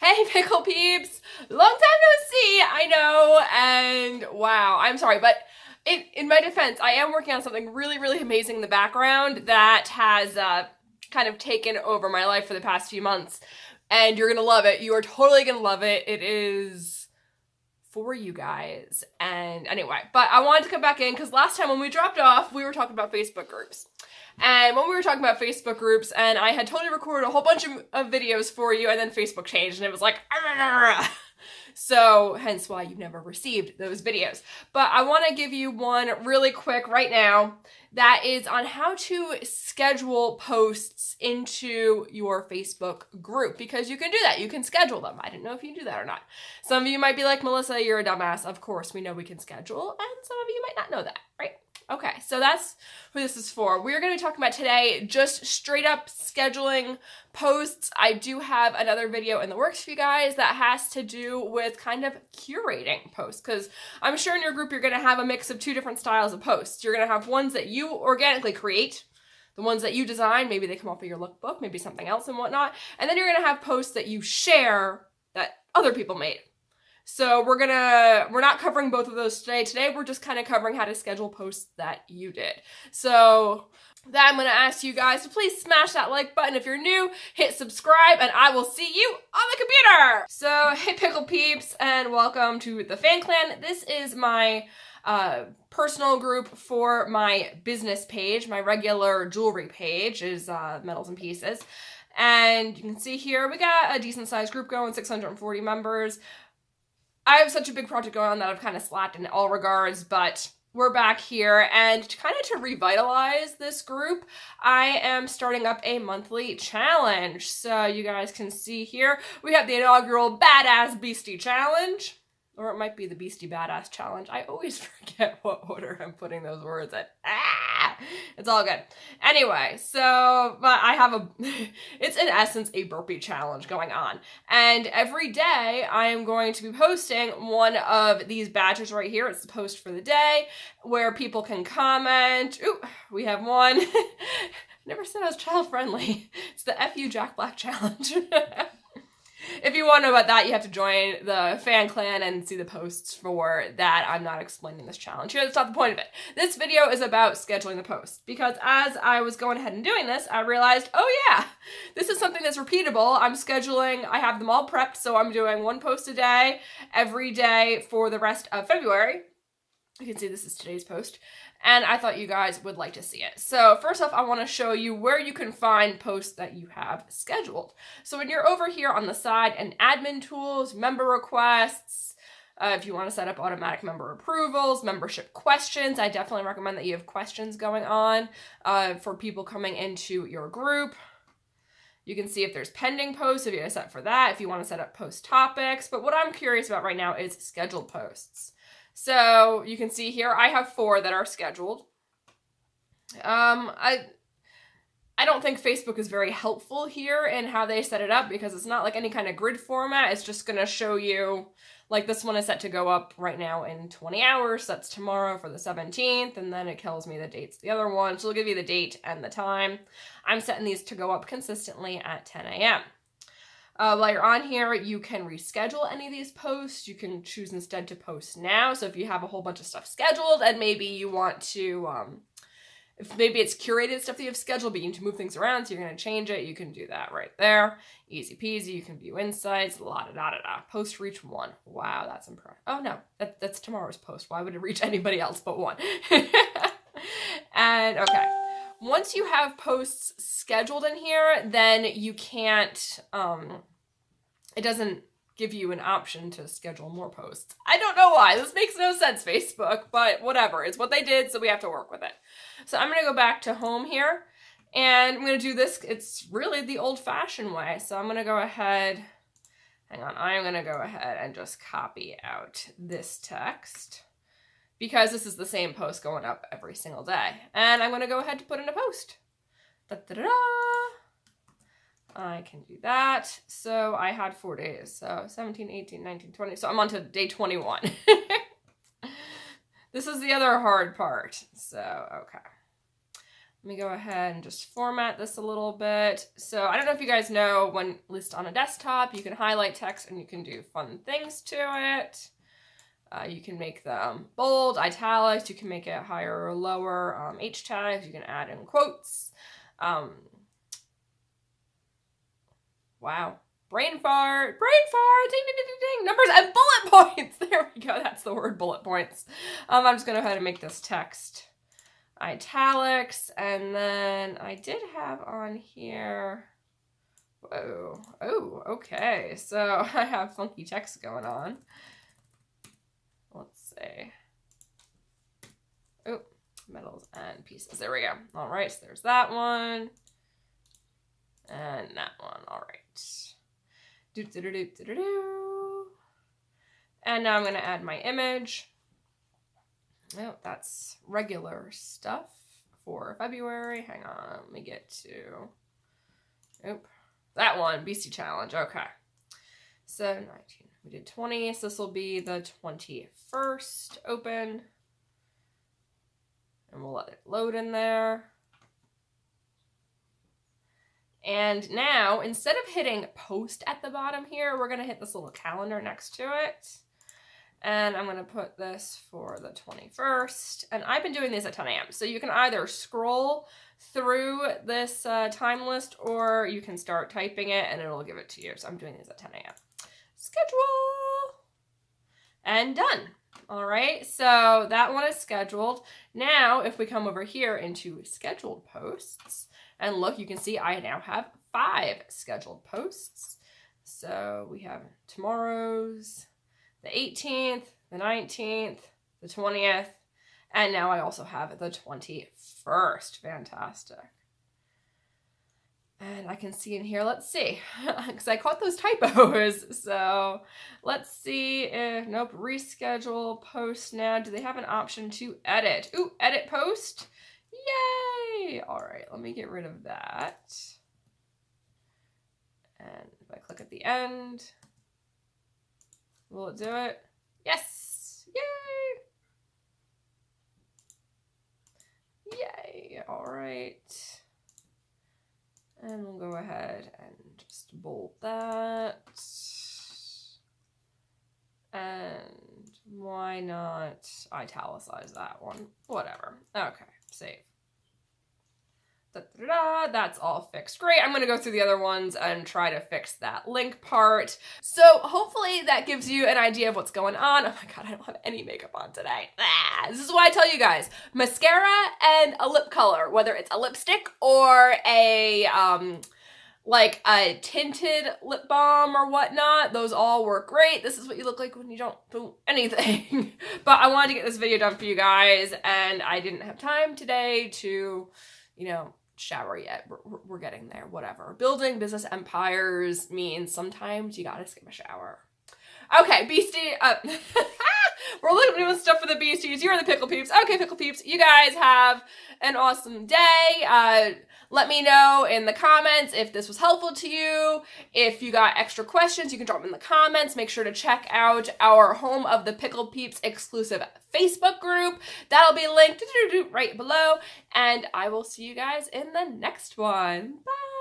Hey, pickle peeps! Long time no see, I know, and wow, I'm sorry, but in my defense, I am working on something really, really amazing in the background that has kind of taken over my life for the past few months, and you're gonna love it. You are totally gonna love it. It is for you guys, and anyway, but I wanted to come back in because last time when we dropped off, we were talking about Facebook groups. And when we were talking about Facebook groups, and I had totally recorded a whole bunch of videos for you, and then Facebook changed, and it was like, argh. So hence why you've never received those videos. But I want to give you one really quick right now that is on how to schedule posts into your Facebook group, because you can do that. You can schedule them. I didn't know if you do that or not. Some of you might be like, Melissa, you're a dumbass. Of course, we know we can schedule, and some of you might not know that, right? Okay, so that's who this is for. We're going to be talking about today just straight up scheduling posts. I do have another video in the works for you guys that has to do with kind of curating posts, because I'm sure in your group you're going to have a mix of two different styles of posts. You're going to have ones that you organically create, the ones that you design, maybe they come off of your lookbook, maybe something else and whatnot, and then you're going to have posts that you share that other people made. So we're not covering both of those today. Today we're just kind of covering how to schedule posts that you did. So that I'm going to ask you guys to please smash that like button. If you're new, hit subscribe, and I will see you on the computer. So hey pickle peeps, and welcome to the Fan Clan. This is my personal group for my business page. My regular jewelry page is Metals and Pieces. And you can see here we got a decent sized group going, 640 members. I have such a big project going on that I've kind of slacked in all regards, but we're back here, and kind of to revitalize this group, I am starting up a monthly challenge. So you guys can see here, we have the inaugural Badass Beastie Challenge, or it might be the Beastie Badass Challenge. I always forget what order I'm putting those words in. It's all good. Anyway, so, but I have it's in essence a burpee challenge going on. And every day I am going to be posting one of these badges right here. It's the post for the day where people can comment. Ooh, we have one. Never said I was child friendly. It's the FU Jack Black Challenge. If you want to know about that, you have to join the Fan Clan and see the posts for that. I'm not explaining this challenge here. That's not the point of it. This video is about scheduling the posts, because as I was going ahead and doing this, I realized, oh yeah, this is something that's repeatable. I'm scheduling, I have them all prepped, so I'm doing one post a day, every day for the rest of February. You can see this is today's post, and I thought you guys would like to see it. So first off, I want to show you where you can find posts that you have scheduled. So when you're over here on the side and admin tools, member requests, if you want to set up automatic member approvals, membership questions, I definitely recommend that you have questions going on for people coming into your group. You can see if there's pending posts, if you have set for that, if you want to set up post topics. But what I'm curious about right now is scheduled posts. So you can see here, I have 4 that are scheduled. I don't think Facebook is very helpful here in how they set it up, because it's not like any kind of grid format. It's just going to show you, like this one is set to go up right now in 20 hours. That's tomorrow for the 17th. And then it tells me the dates. The other one, so it'll give you the date and the time. I'm setting these to go up consistently at 10 a.m. While you're on here, you can reschedule any of these posts. You can choose instead to post now. So if you have a whole bunch of stuff scheduled and maybe you want to, if maybe it's curated stuff that you have scheduled, but you need to move things around, so you're going to change it, you can do that right there. Easy peasy. You can view insights, la-da-da-da-da. Post reach 1. Wow, that's impressive. Oh no, that's tomorrow's post. Why would it reach anybody else but 1? And okay. Once you have posts scheduled in here, then you can't, it doesn't give you an option to schedule more posts. I don't know why. This makes no sense, Facebook, but whatever. It's what they did, so we have to work with it. So I'm going to go back to home here, and I'm going to do this. It's really the old-fashioned way. So I'm going to go ahead, hang on, I'm going to go ahead and just copy out this text, because this is the same post going up every single day. And I'm going to go ahead to put in a post. Da-da-da-da. I can do that. So I had 4 days. So 17, 18, 19, 20. So I'm on to day 21. This is the other hard part. So, okay. Let me go ahead and just format this a little bit. So I don't know if you guys know, when list on a desktop, you can highlight text and you can do fun things to it. You can make them bold, italics, you can make it higher or lower, H tags, you can add in quotes. Wow. Brain fart, ding, ding, ding, ding, ding, numbers and bullet points. There we go, that's the word, bullet points. I'm just gonna go ahead and make this text italics, and then I did have on here, whoa, oh, okay, so I have funky text going on. Let's see. Oh, metals and pieces. There we go. All right, so there's that one. And that one. All right. Do-do-do-do-do-do. And now I'm going to add my image. Oh, that's regular stuff for February. Hang on. Let me get to... Oop. That one. BC Challenge. Okay. So 19. We did 20, so this will be the 21st open. And we'll let it load in there. And now, instead of hitting post at the bottom here, we're going to hit this little calendar next to it. And I'm going to put this for the 21st. And I've been doing these at 10 a.m. So you can either scroll through this time list, or you can start typing it and it'll give it to you. So I'm doing these at 10 a.m. Schedule and done. All right, so that one is scheduled. Now if we come over here into scheduled posts and look, you can see I now have 5 scheduled posts. So we have tomorrow's, the 18th, the 19th, the 20th, and now I also have the 21st. Fantastic. And I can see in here, let's see, because I caught those typos. So let's see if, nope, reschedule post now. Do they have an option to edit? Ooh, edit post. Yay. All right, let me get rid of that. And if I click at the end, will it do it? Yes. Yay. Yay. All right. And we'll go ahead and just bold that. And why not italicize that one? Whatever. Okay, save. Da-da-da, that's all fixed. Great, I'm gonna go through the other ones and try to fix that link part. So hopefully that gives you an idea of what's going on. Oh my God, I don't have any makeup on today. This is why I tell you guys, mascara and a lip color, whether it's a lipstick or a, like a tinted lip balm or whatnot, those all work great. This is what you look like when you don't do anything. But I wanted to get this video done for you guys, and I didn't have time today to, you know, shower yet. We're getting there, whatever. Building business empires means sometimes you gotta skip a shower. Okay, Beastie, we're doing stuff for the Beasties. You're the Pickle Peeps. Okay, Pickle Peeps, you guys have an awesome day. Let me know in the comments if this was helpful to you. If you got extra questions, you can drop them in the comments. Make sure to check out our Home of the Pickle Peeps exclusive Facebook group. That'll be linked right below. And I will see you guys in the next one. Bye!